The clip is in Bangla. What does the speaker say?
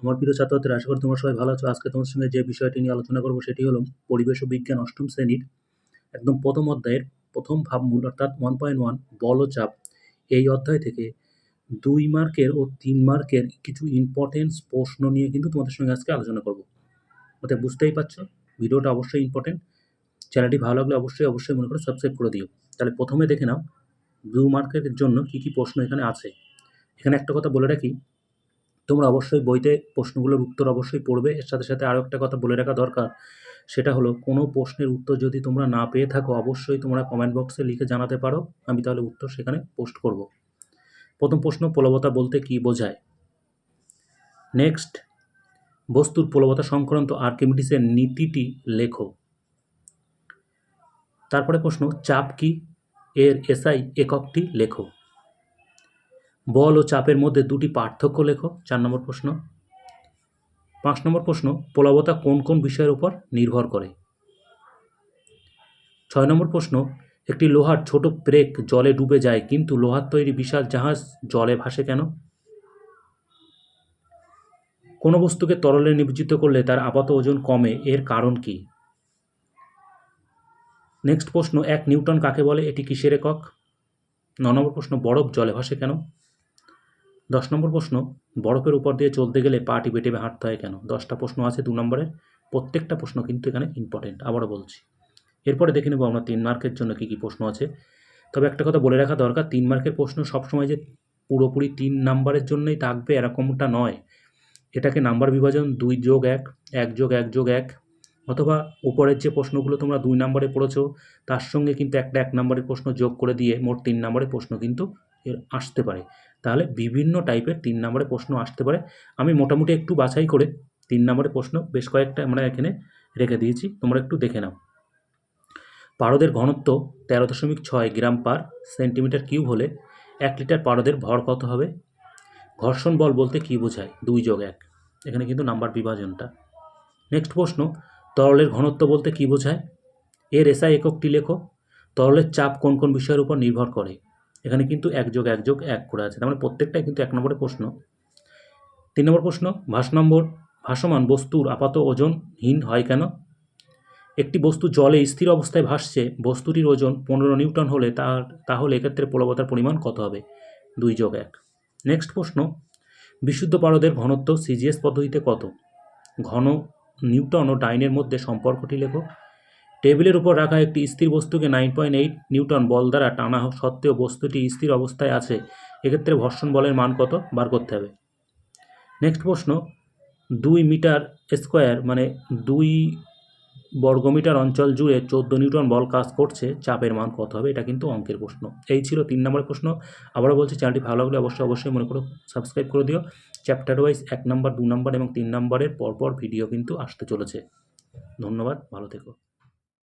আমার প্রিয় ছাত্রছাত্রীরা, আশা করি তোমরা সবাই ভালো আছো। আজকে তোমাদের সঙ্গে যে বিষয়টি নিয়ে আলোচনা করব সেটি হলো পরিবেশ ও বিজ্ঞান অষ্টম শ্রেণীর একদম প্রথম অধ্যায়ের প্রথম ভাবমূল অর্থাৎ 1.1 বল ও চাপ। এই অধ্যায় থেকে 2 মার্কের ও 3 মার্কের কিছু ইম্পর্টেন্স প্রশ্ন নিয়ে কিন্তু তোমাদের সঙ্গে আজকে আলোচনা করব। অতএব বুঝতেই পারছো ভিডিওটা অবশ্যই ইম্পর্টেন্ট। চ্যানেলটি ভালো লাগলে অবশ্যই মনে করে সাবস্ক্রাইব করে দিও। তাহলে প্রথমে দেখে নাও 2 মার্কের জন্য কী কী প্রশ্ন এখানে আছে। এখানে একটা কথা বলে রাখি, তোমরা অবশ্যই বইতে প্রশ্নগুলোর উত্তর অবশ্যই পড়বে। এর সাথে সাথে আরও একটা কথা বলে রাখা দরকার, সেটা হলো কোনো প্রশ্নের উত্তর যদি তোমরা না পেয়ে থাকো অবশ্যই তোমরা কমেন্ট বক্সে লিখে জানাতে পারো, আমি তাহলে উত্তর সেখানে পোস্ট করব। প্রথম প্রশ্ন, প্লবতা বলতে কী বোঝায়? নেক্সট, বস্তুর প্লবতা সংক্রান্ত আর্কিমিডিসের নীতিটি লেখো। তারপরে প্রশ্ন, চাপ কি? এর এসআই এককটি লেখো। বল ও চাপের মধ্যে দুটি পার্থক্য লেখো। 4 নম্বর প্রশ্ন। 5 নম্বর প্রশ্ন, প্লবতা কোন কোন বিষয়ের উপর নির্ভর করে? 6 নম্বর প্রশ্ন, একটি লোহার ছোট পেরেক জলে ডুবে যায় কিন্তু লোহার তৈরি বিশাল জাহাজ জলে ভাসে কেন? কোনো বস্তুকে তরলে নিমজ্জিত করলে তার আপাত ওজন কমে, এর কারণ কি? নেক্সট প্রশ্ন, 1 নিউটন কাকে বলে? এটি কিসের একক? 9 নম্বর প্রশ্ন, বরফ জলে ভাসে কেন? 10 নম্বর প্রশ্ন, বরফের উপর দিয়ে চলতে গেলে পা টিপে টিপে হাঁটতে হয় কেন? 10টা প্রশ্ন আছে 2 নম্বরের, প্রত্যেকটা প্রশ্ন কিন্তু এখানে ইম্পর্টেন্ট, আবারও বলছি। এরপরে দেখে নেব আমরা 3 মার্কের জন্য কী কী প্রশ্ন আছে। তবে একটা কথা বলে রাখা দরকার, 3 মার্কের প্রশ্ন সবসময় যে পুরোপুরি 3 নাম্বারের জন্যই থাকবে এরকমটা নয়। এটাকে নাম্বার বিভাজন 2+1, 1+1+1, অথবা উপরের যে প্রশ্নগুলো তোমরা 2 নাম্বারে পড়েছো তার সঙ্গে কিন্তু একটা 1 নাম্বারের প্রশ্ন যোগ করে দিয়ে মোট 3 নাম্বারের প্রশ্ন কিন্তু এর আসতে পারে। তাহলে বিভিন্ন টাইপের 3 নাম্বারের প্রশ্ন আসতে পারে। আমি মোটামুটি একটু বাছাই করে 3 নাম্বারের প্রশ্ন বেশ কয়েকটা আমরা এখানে রেখে দিয়েছি, তোমরা একটু দেখে নাও। পারদের ঘনত্ব 13.6 গ্রাম পার সেন্টিমিটার কিউব হলে 1 লিটার পারদের ভর কত হবে? ঘর্ষণ বল বলতে কী বোঝায়? 2+1, এখানে কিন্তু নাম্বার বিভাজনটা। নেক্সট প্রশ্ন, তরলের ঘনত্ব বলতে কী বোঝায়? এর এসআই এককটি লেখো। তরলের চাপ কোন কোন বিষয়ের উপর নির্ভর করে? এখানে কিন্তু 1+1+1 করে আছে, তার মানে প্রত্যেকটাই কিন্তু 1 নম্বরের প্রশ্ন। 3 নম্বর প্রশ্ন, ভাসমান বস্তুর আপাত ওজনহীন হয় কেন? একটি বস্তু জলে স্থির অবস্থায় ভাসছে, বস্তুটির ওজন 15 নিউটন হলে তাহলে এক্ষেত্রে প্লবতার পরিমাণ কত হবে? 2+1। নেক্সট প্রশ্ন, বিশুদ্ধ পারদের ঘনত্ব সিজিএস পদ্ধতিতে কত? ঘন নিউটন ও ডাইনের মধ্যে সম্পর্কটি লেখো। টেবিলের উপর রাখা একটি স্থির বস্তুকে 9.8 নিউটন বল দ্বারা টানা সত্ত্বেও বস্তুটি স্থির অবস্থায় আছে, এক্ষেত্রে ঘর্ষণ বলের মান কত বার করতে হবে। নেক্সট প্রশ্ন, 2 মিটার স্কোয়ার মানে 2 বর্গমিটার অঞ্চল জুড়ে 14 নিউটন বল কাজ করছে, চাপের মান কত হবে? এটা কিন্তু অঙ্কের প্রশ্ন। এই ছিল 3 নম্বরের প্রশ্ন। আবারও বলছি, চ্যানেলটি ভালো লাগলে অবশ্যই মনে করো সাবস্ক্রাইব করে দিও। চ্যাপ্টার ওয়াইজ 1 নম্বর, 2 নম্বর এবং 3 নম্বরের পরপর ভিডিও কিন্তু আসতে চলেছে। ধন্যবাদ, ভালো থেকো।